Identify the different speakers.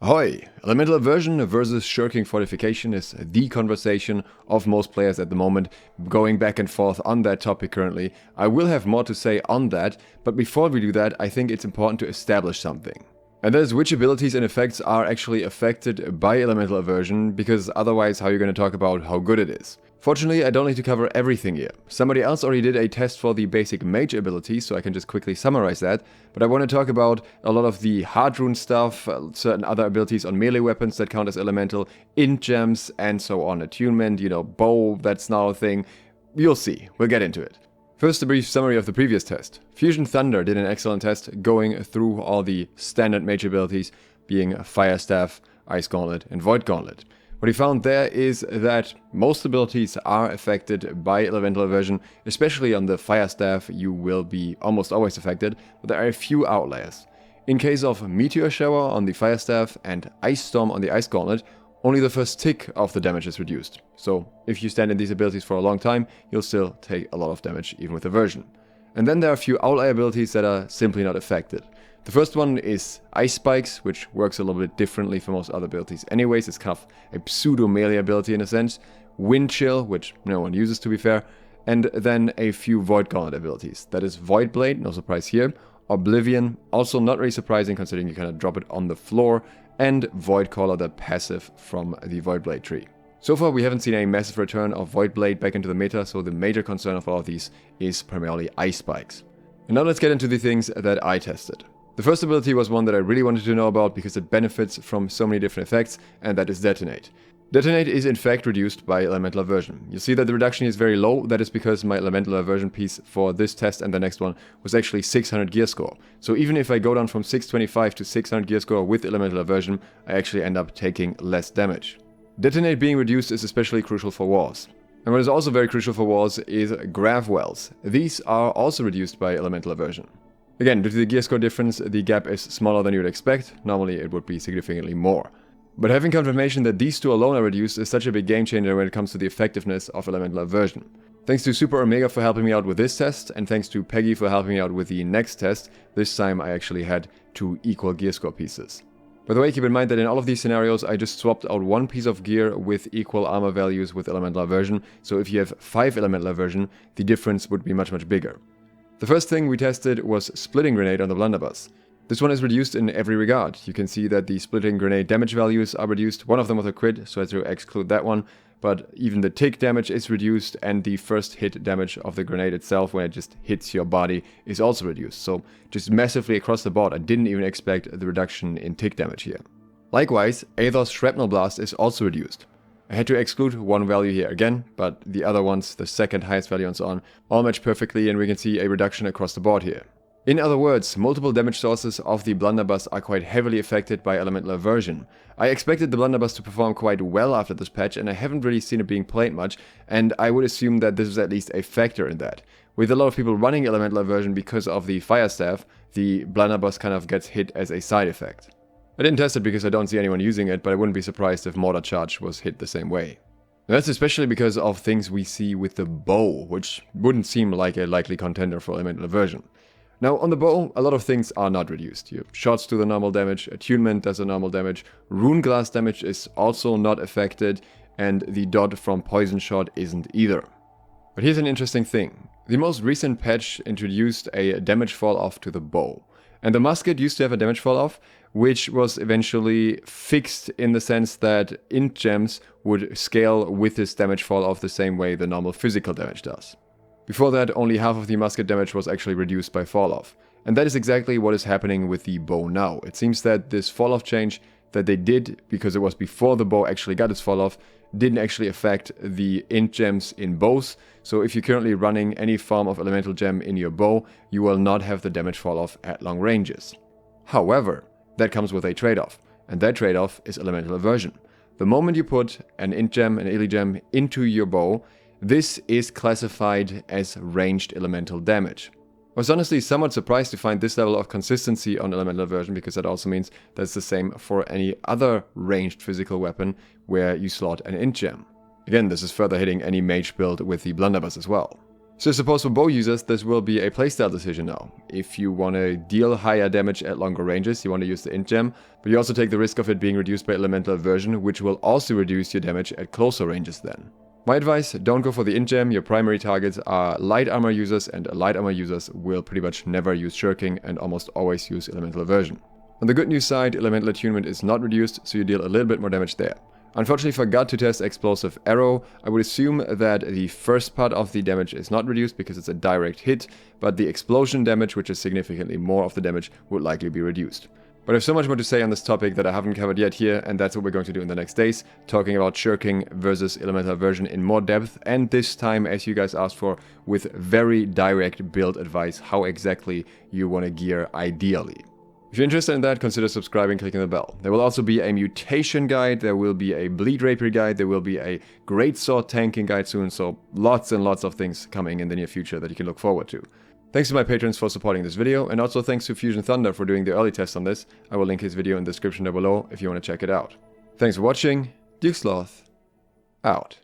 Speaker 1: Ahoy! Elemental Aversion versus Shirking Fortification is the conversation of most players at the moment, going back and forth on that topic currently. I will have more to say on that, but before we do that, I think it's important to establish something. And that is which abilities and effects are actually affected by Elemental Aversion, because otherwise how are you going to talk about how good it is? Fortunately, I don't need to cover everything here. Somebody else already did a test for the basic mage abilities, so I can just quickly summarize that. But I want to talk about a lot of the hard rune stuff, certain other abilities on melee weapons that count as elemental, int gems, and so on. Attunement, bow, that's now a thing. You'll see. We'll get into it. First, a brief summary of the previous test. Fusion Thunder did an excellent test, going through all the standard mage abilities, being Fire Staff, Ice Gauntlet, and Void Gauntlet. What he found there is that most abilities are affected by Elemental Aversion, especially on the Fire Staff you will be almost always affected, but there are a few outliers. In case of Meteor Shower on the Fire Staff and Ice Storm on the Ice Gauntlet, only the first tick of the damage is reduced. So if you stand in these abilities for a long time, you'll still take a lot of damage even with Aversion. And then there are a few outlier abilities that are simply not affected. The first one is Ice Spikes, which works a little bit differently from most other abilities anyways. It's kind of a pseudo-melee ability in a sense. Wind Chill, which no one uses to be fair. And then a few Void Gauntlet abilities. That is Void Blade, no surprise here. Oblivion, also not really surprising considering you kind of drop it on the floor. And Void Caller, the passive from the Void Blade tree. So far we haven't seen a massive return of Void Blade back into the meta, so the major concern of all of these is primarily Ice Spikes. And now let's get into the things that I tested. The first ability was one that I really wanted to know about because it benefits from so many different effects, and that is Detonate. Detonate is in fact reduced by Elemental Aversion. You see that the reduction is very low. That is because my Elemental Aversion piece for this test and the next one was actually 600 gear score. So even if I go down from 625 to 600 gear score with Elemental Aversion, I actually end up taking less damage. Detonate being reduced is especially crucial for wars. And what is also very crucial for wars is Grav Wells. These are also reduced by Elemental Aversion. Again, due to the gear score difference, the gap is smaller than you would expect. Normally it would be significantly more. But having confirmation that these two alone are reduced is such a big game changer when it comes to the effectiveness of Elemental Aversion. Thanks to Super Omega for helping me out with this test, and thanks to Peggy for helping me out with the next test. This time I actually had 2 equal gear score pieces. By the way, keep in mind that in all of these scenarios I just swapped out one piece of gear with equal armor values with Elemental Aversion, so if you have 5 Elemental Aversion, the difference would be much bigger. The first thing we tested was Splitting Grenade on the Blunderbuss. This one is reduced in every regard. You can see that the Splitting Grenade damage values are reduced. One of them was a crit, so I had to exclude that one. But even the tick damage is reduced, and the first hit damage of the grenade itself when it just hits your body is also reduced. So just massively across the board. I didn't even expect the reduction in tick damage here. Likewise, Aethos Shrapnel Blast is also reduced. I had to exclude one value here again, but the other ones, the second highest value and so on, all match perfectly, and we can see a reduction across the board here. In other words, multiple damage sources of the Blunderbuss are quite heavily affected by Elemental Aversion. I expected the Blunderbuss to perform quite well after this patch, and I haven't really seen it being played much, and I would assume that this is at least a factor in that. With a lot of people running Elemental Aversion because of the Fire Staff, the Blunderbuss kind of gets hit as a side effect. I didn't test it because I don't see anyone using it, but I wouldn't be surprised if Mortar Charge was hit the same way. And that's especially because of things we see with the bow, which wouldn't seem like a likely contender for Elemental Aversion. Now, on the bow, a lot of things are not reduced. Your shots do the normal damage, attunement does the normal damage, rune glass damage is also not affected, and the dot from poison shot isn't either. But here's an interesting thing. The most recent patch introduced a damage fall off to the bow. And the musket used to have a damage fall off, which was eventually fixed in the sense that int gems would scale with this damage fall off the same way the normal physical damage does. Before that, only half of the musket damage was actually reduced by fall off. And that is exactly what is happening with the bow now. It seems that this fall off change that they did, because it was before the bow actually got its fall off, didn't actually affect the int gems in bows. So if you're currently running any form of elemental gem in your bow, you will not have the damage fall off at long ranges. However, that comes with a trade-off, and that trade-off is Elemental Aversion. The moment you put an int gem, an illy gem into your bow, this is classified as ranged elemental damage. I was honestly somewhat surprised to find this level of consistency on Elemental Aversion, because that also means that's the same for any other ranged physical weapon where you slot an int gem. Again, this is further hitting any mage build with the Blunderbuss as well. So suppose for bow users, this will be a playstyle decision now. If you want to deal higher damage at longer ranges, you want to use the int gem, but you also take the risk of it being reduced by elemental aversion, which will also reduce your damage at closer ranges then. My advice, don't go for the int gem. Your primary targets are light armor users, and light armor users will pretty much never use shirking and almost always use elemental aversion. On the good news side, elemental attunement is not reduced, so you deal a little bit more damage there. Unfortunately, forgot to test explosive arrow. I would assume that the first part of the damage is not reduced because it's a direct hit, but the explosion damage, which is significantly more of the damage, would likely be reduced. But I have so much more to say on this topic that I haven't covered yet here, and that's what we're going to do in the next days, talking about shirking versus elemental aversion in more depth, and this time, as you guys asked for, with very direct build advice, how exactly you want to gear ideally. If you're interested in that, consider subscribing, clicking the bell. There will also be a mutation guide, there will be a bleed rapier guide, there will be a greatsword tanking guide soon, so lots and lots of things coming in the near future that you can look forward to. Thanks to my patrons for supporting this video, and also thanks to Fusion Thunder for doing the early test on this. I will link his video in the description down below if you want to check it out. Thanks for watching, Duke Sloth, out.